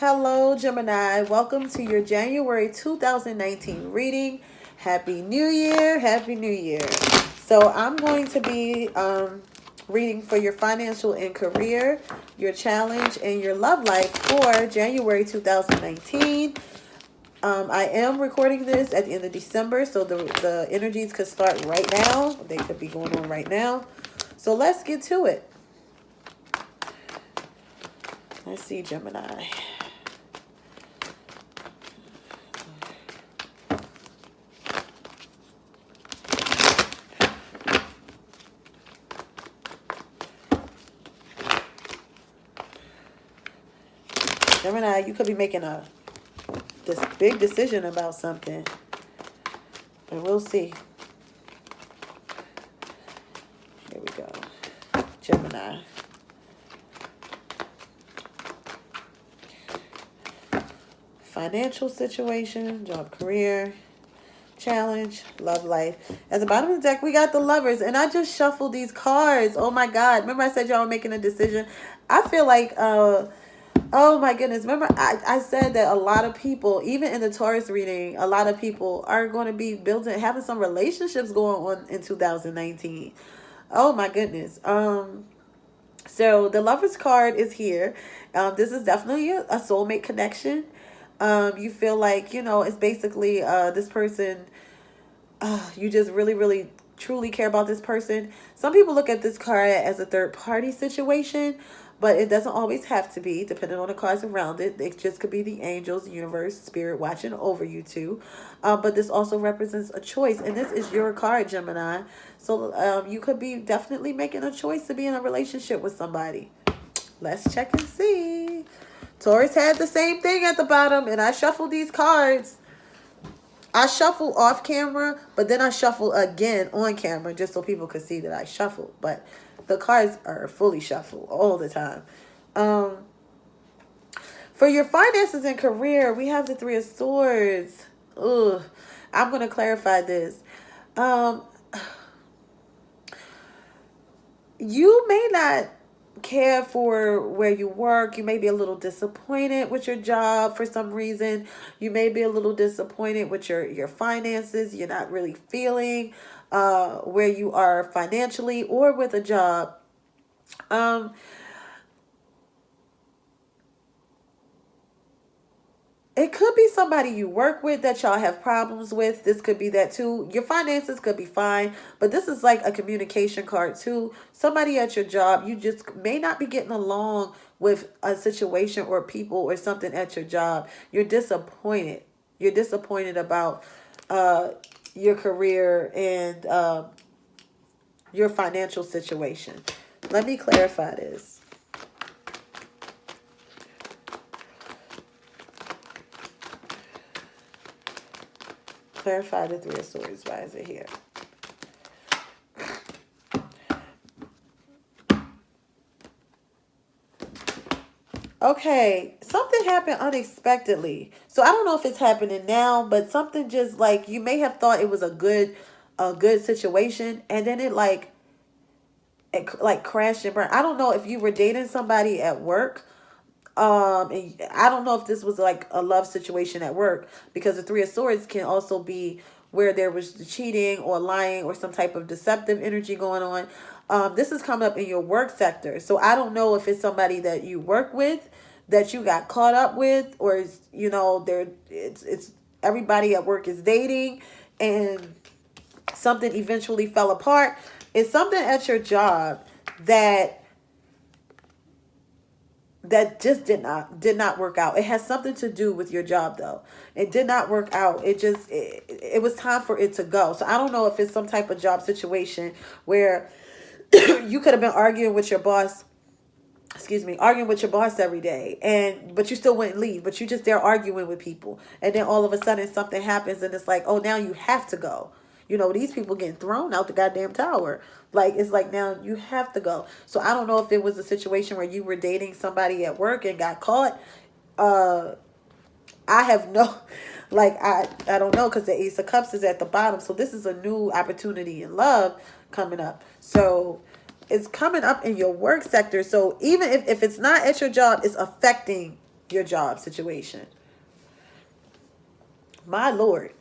Hello, Gemini. Welcome to your January 2019 reading. Happy New Year. Happy New Year. So I'm going to be reading for your financial and career, your challenge, and your love life for January 2019. I am recording this at the end of December, so the energies could start right now. They could be going on right now. So let's get to it. Let's see, Gemini. Gemini, you could be making this big decision about something, but we'll see. Here we go. Gemini. Financial situation, job, career, challenge, love life. At the bottom of the deck, we got the Lovers, and I just shuffled these cards. Oh my God. Remember I said y'all were making a decision? I feel like, oh my goodness. Remember I said that a lot of people, even in the Taurus reading, a lot of people are going to be having some relationships going on in 2019. Oh my goodness. So the Lovers card is here. This is definitely a soulmate connection. You feel like, it's basically this person, you just really, really, truly care about this person. Some people look at this card as a third party situation, but it doesn't always have to be, depending on the cards around it. It just could be the angels, universe, spirit watching over you too. But this also represents a choice, and this is your card, Gemini. So you could be definitely making a choice to be in a relationship with somebody. Let's check and see. Taurus had the same thing at the bottom, and I shuffled these cards. I shuffle off camera, but then I shuffle again on camera just so people could see that I shuffled. But the cards are fully shuffled all the time. For your finances and career, we have the Three of Swords. Ugh. I'm going to clarify this. You may not care for where you work. You may be a little disappointed with your job for some reason. You may be a little disappointed with your finances. You're not really feeling where you are financially or with a job. It could be somebody you work with that y'all have problems with. This could be that too. Your finances could be fine, but this is like a communication card too. Somebody at your job, you just may not be getting along with a situation or people or something at your job. You're disappointed. You're disappointed about your career and your financial situation. Let me clarify this. Clarify the Three of Swords. Why is it here? Okay, something happened unexpectedly. So I don't know if it's happening now, but something just like you may have thought it was a good situation, and then it like crashed and burned. I don't know if you were dating somebody at work. And I don't know if this was like a love situation at work, because the Three of Swords can also be where there was cheating or lying or some type of deceptive energy going on. This is coming up in your work sector. So I don't know if it's somebody that you work with that you got caught up with, or it's everybody at work is dating and something eventually fell apart. It's something at your job that just did not work out. It has something to do with your job though. It did not work out. It was time for it to go. So I don't know if it's some type of job situation where you could have been arguing with your boss every day, but you still wouldn't leave, but you just there arguing with people, and then all of a sudden something happens and it's like, oh, now you have to go. These people getting thrown out the goddamn tower. Like, it's like, now you have to go. So I don't know if it was a situation where you were dating somebody at work and got caught. I have no, I don't know, because the Ace of Cups is at the bottom. So this is a new opportunity in love coming up. So it's coming up in your work sector. So even if it's not at your job, it's affecting your job situation. My Lord.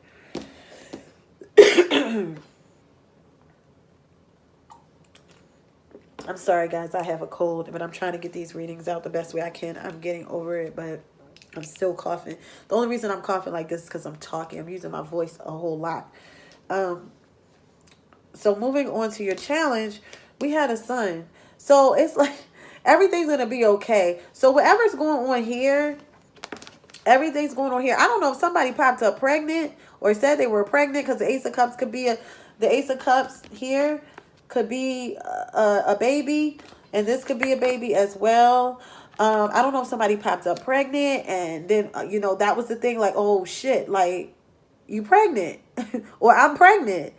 I'm sorry, guys. I have a cold, but I'm trying to get these readings out the best way I can. I'm getting over it, but I'm still coughing. The only reason I'm coughing like this is because I'm talking. I'm using my voice a whole lot. So moving on to your challenge, we had a son. So it's like everything's going to be okay. So whatever's going on here, everything's going on here. I don't know if somebody popped up pregnant or said they were pregnant, because the Ace of Cups could be the Ace of Cups here could be a baby, and this could be a baby as well. I don't know if somebody popped up pregnant, and then that was the thing, like, oh shit, like, you pregnant or I'm pregnant,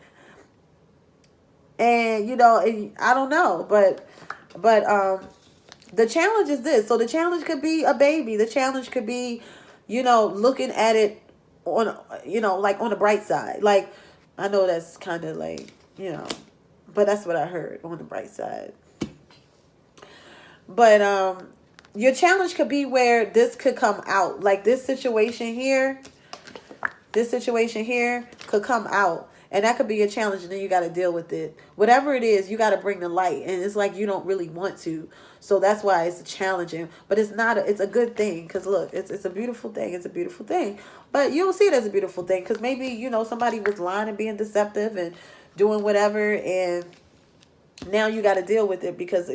and I don't know, but the challenge is this. So the challenge could be a baby. The challenge could be, looking at it on, like on the bright side. Like, I know that's kind of like, but that's what I heard, on the bright side. But your challenge could be where this could come out. Like this situation here could come out. And that could be a challenge, and then you got to deal with it. Whatever it is, you got to bring the light. And it's like you don't really want to. So that's why it's challenging. But it's not. It's a good thing. Because look, it's a beautiful thing. It's a beautiful thing. But you don't see it as a beautiful thing. Because maybe, somebody was lying and being deceptive and doing whatever. And now you got to deal with it because,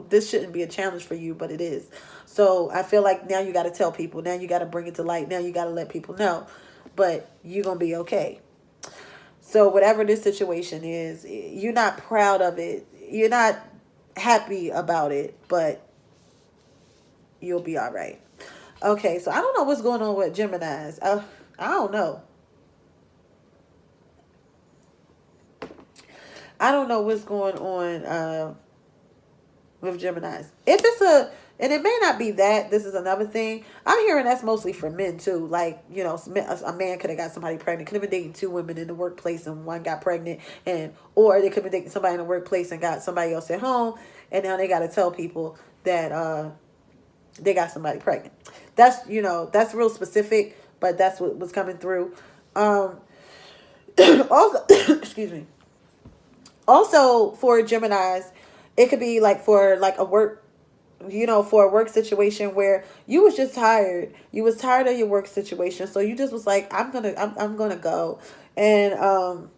this shouldn't be a challenge for you, but it is. So I feel like now you got to tell people. Now you got to bring it to light. Now you got to let people know. But you're going to be okay. So whatever this situation is, you're not proud of it. You're not happy about it, but you'll be all right. Okay, so I don't know what's going on with Geminis. I don't know. I don't know what's going on with Geminis. If it's and it may not be that, this is another thing. I'm hearing that's mostly for men too. Like, a man could have got somebody pregnant. Could have been dating two women in the workplace and one got pregnant. Or they could have been dating somebody in the workplace and got somebody else at home. And now they got to tell people that they got somebody pregnant. That's, that's real specific, but that's what was coming through. Also, excuse me. Also for Geminis, it could be like for like a work, for a work situation where you was just tired. You was tired of your work situation. So you just was like, I'm gonna go. And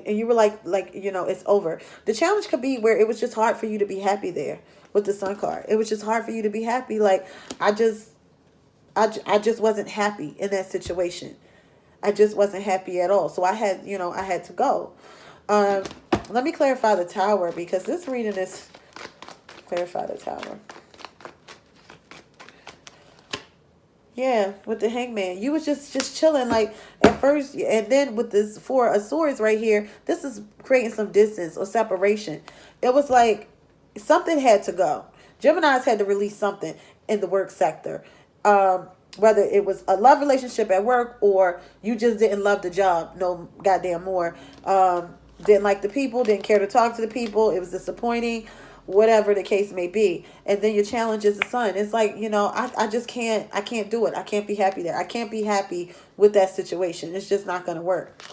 you were like, it's over. The challenge could be where it was just hard for you to be happy there with the Sun card. It was just hard for you to be happy. Like, I just wasn't happy in that situation. I just wasn't happy at all. So I had to go. Let me clarify the Tower, because this reading is clarify the Tower. Yeah, with the Hangman, you was just chilling like at first, and then with this Four of Swords right here, this is creating some distance or separation. It was like something had to go. Geminis had to release something in the work sector. Whether it was a love relationship at work or you just didn't love the job no goddamn more. Didn't like the people, didn't care to talk to the people. It was disappointing, whatever the case may be. And then your challenge is the Sun. It's like, I just can't do it. I can't be happy there. I can't be happy with that situation. It's just not going to work.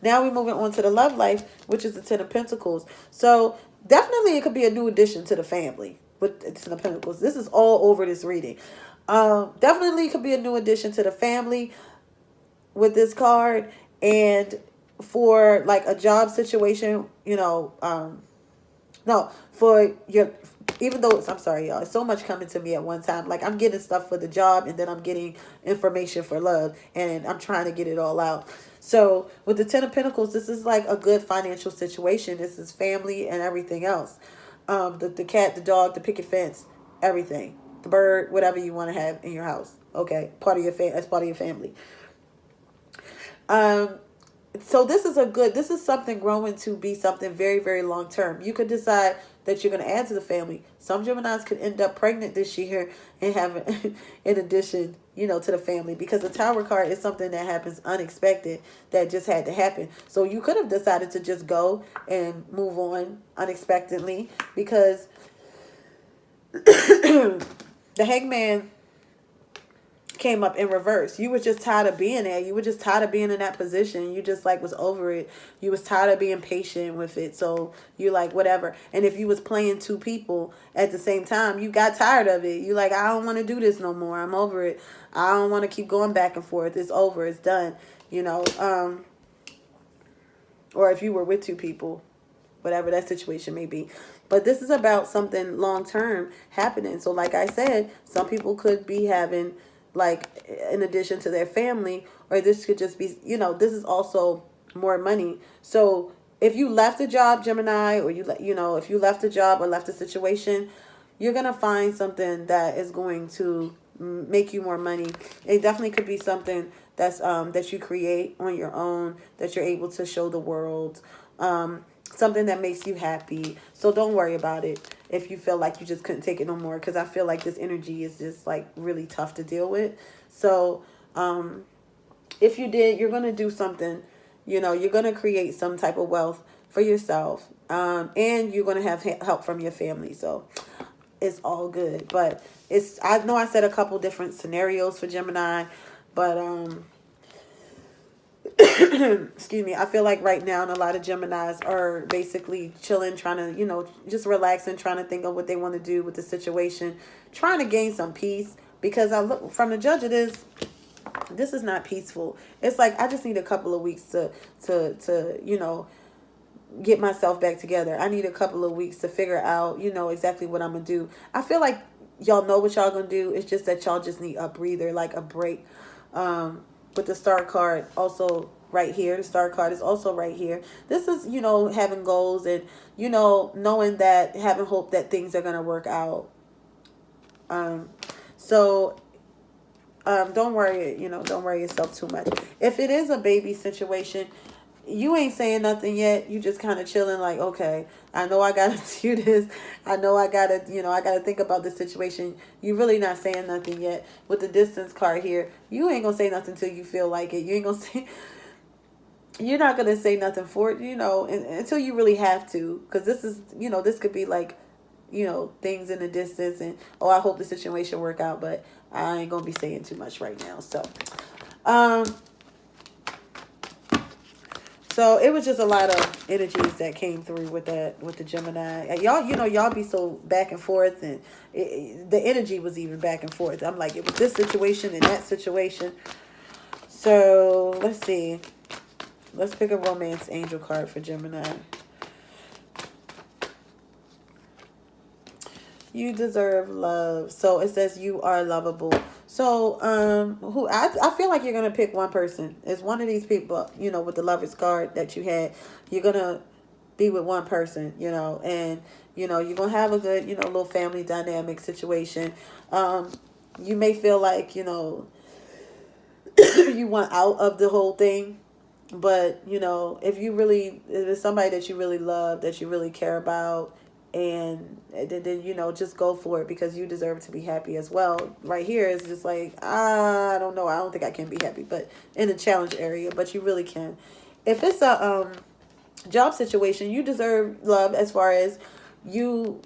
Now we're moving on to the love life, which is the Ten of Pentacles. So definitely it could be a new addition to the family with the Ten of Pentacles. This is all over this reading. Definitely could be a new addition to the family with this card. And for like a job situation, no, for your, even though I'm sorry, y'all, it's so much coming to me at one time. Like, I'm getting stuff for the job, and then I'm getting information for love, and I'm trying to get it all out. So with the Ten of Pentacles, this is like a good financial situation. This is family and everything else. The cat, the dog, the picket fence, everything, the bird, whatever you want to have in your house. Okay, as part of your family. So this is something growing to be something very, very long term. You could decide that you're going to add to the family. Some Geminis could end up pregnant this year and have, in addition, to the family, because the Tower card is something that happens unexpected, that just had to happen. So you could have decided to just go and move on unexpectedly, because The Hangman came up in reverse. You were just tired of being there. You were just tired of being in that position. You just like was over it. You was tired of being patient with it. So you like whatever. And if you was playing two people at the same time, you got tired of it. You like, I don't want to do this no more. I'm over it. I don't want to keep going back and forth. It's over. It's done. You know, or if you were with two people, whatever that situation may be. But this is about something long term happening. So like I said, some people could be having, like, in addition to their family, or this could just be, you know, this is also more money. So if you left a job, Gemini, or if you left a job or left a situation, you're going to find something that is going to make you more money. It definitely could be something that's that you create on your own, that you're able to show the world, something that makes you happy. So don't worry about it if you feel like you just couldn't take it no more, because I feel like this energy is just like really tough to deal with. So if you did, you're going to do something, you know, you're going to create some type of wealth for yourself, and you're going to have help from your family. So it's all good. But I know I said a couple different scenarios for Gemini, but excuse me, I feel like right now a lot of Geminis are basically chilling, trying to, you know, just relaxing, trying to think of what they want to do with the situation, trying to gain some peace. Because I look from the judge, this is not peaceful. It's like I just need a couple of weeks to you know, get myself back together. I need a couple of weeks to figure out, you know, exactly what I'm gonna do. I feel like y'all know what y'all gonna do. It's just that y'all just need a breather, like a break. With the star card also right here, the star card is also right here. This is, you know, having goals and, you know, knowing that, having hope that things are gonna work out. So don't worry, you know, don't worry yourself too much. If it is a baby situation, you ain't saying nothing yet. You just kind of chilling, like, okay, I know I gotta do this. I know I gotta, you know, I gotta think about the situation. You really not saying nothing yet. With the distance card here, you ain't gonna say nothing until you feel like it. You ain't gonna say, you're not gonna say nothing for it, you know, until you really have to. Because this is, you know, this could be like, you know, things in the distance, and oh, I hope the situation work out, but I ain't gonna be saying too much right now. So it was just a lot of energies that came through with the Gemini. And y'all, you know, y'all be so back and forth, and the energy was even back and forth. I'm like, it was this situation and that situation. So let's see. Let's pick a romance angel card for Gemini. You deserve love. So it says you are lovable. So I feel like you're gonna pick one person. It's one of these people, you know, with the Lovers card that you had. You're gonna be with one person, you know, and you know, you're gonna have a good, you know, little family dynamic situation. You may feel like, you know, you want out of the whole thing. But, you know, if it's somebody that you really love, that you really care about, and then, you know, just go for it, because you deserve to be happy as well. Right here is just like, I don't know. I don't think I can be happy, but in a challenge area, but you really can. If it's a job situation, you deserve love, as far as you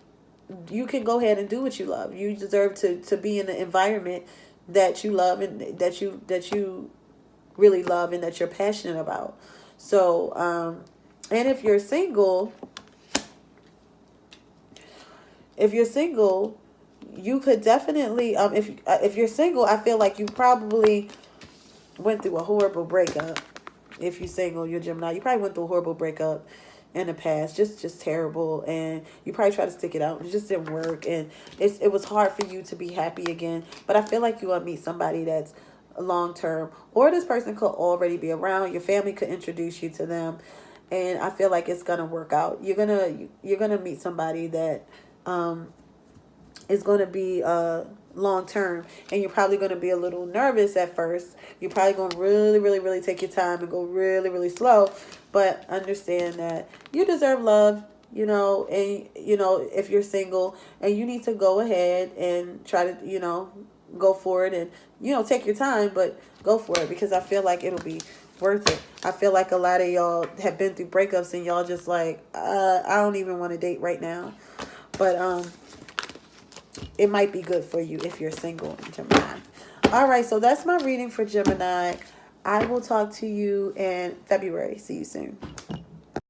can go ahead and do what you love. You deserve to be in an environment that you love, and that you really love, and that you're passionate about. So, and if you're single, you could definitely, if you're single, I feel like you probably went through a horrible breakup. If you're single, you're Gemini, you probably went through a horrible breakup in the past, just terrible, and you probably tried to stick it out, it just didn't work, and it was hard for you to be happy again. But I feel like you will meet somebody that's long term, or this person could already be around. Your family could introduce you to them, and I feel like it's gonna work out. You're gonna meet somebody that is gonna be long term, and you're probably gonna be a little nervous at first. You're probably gonna really, really, really take your time and go really, really slow, but understand that you deserve love. You know, and you know, if you're single, and you need to go ahead and try to, you know, go for it, and you know, take your time, but go for it, because I feel like it'll be worth it. I feel like a lot of y'all have been through breakups, and y'all just like, I don't even want to date right now. But it might be good for you if you're single, Gemini. All right, so that's my reading for Gemini. I will talk to you in February. See you soon.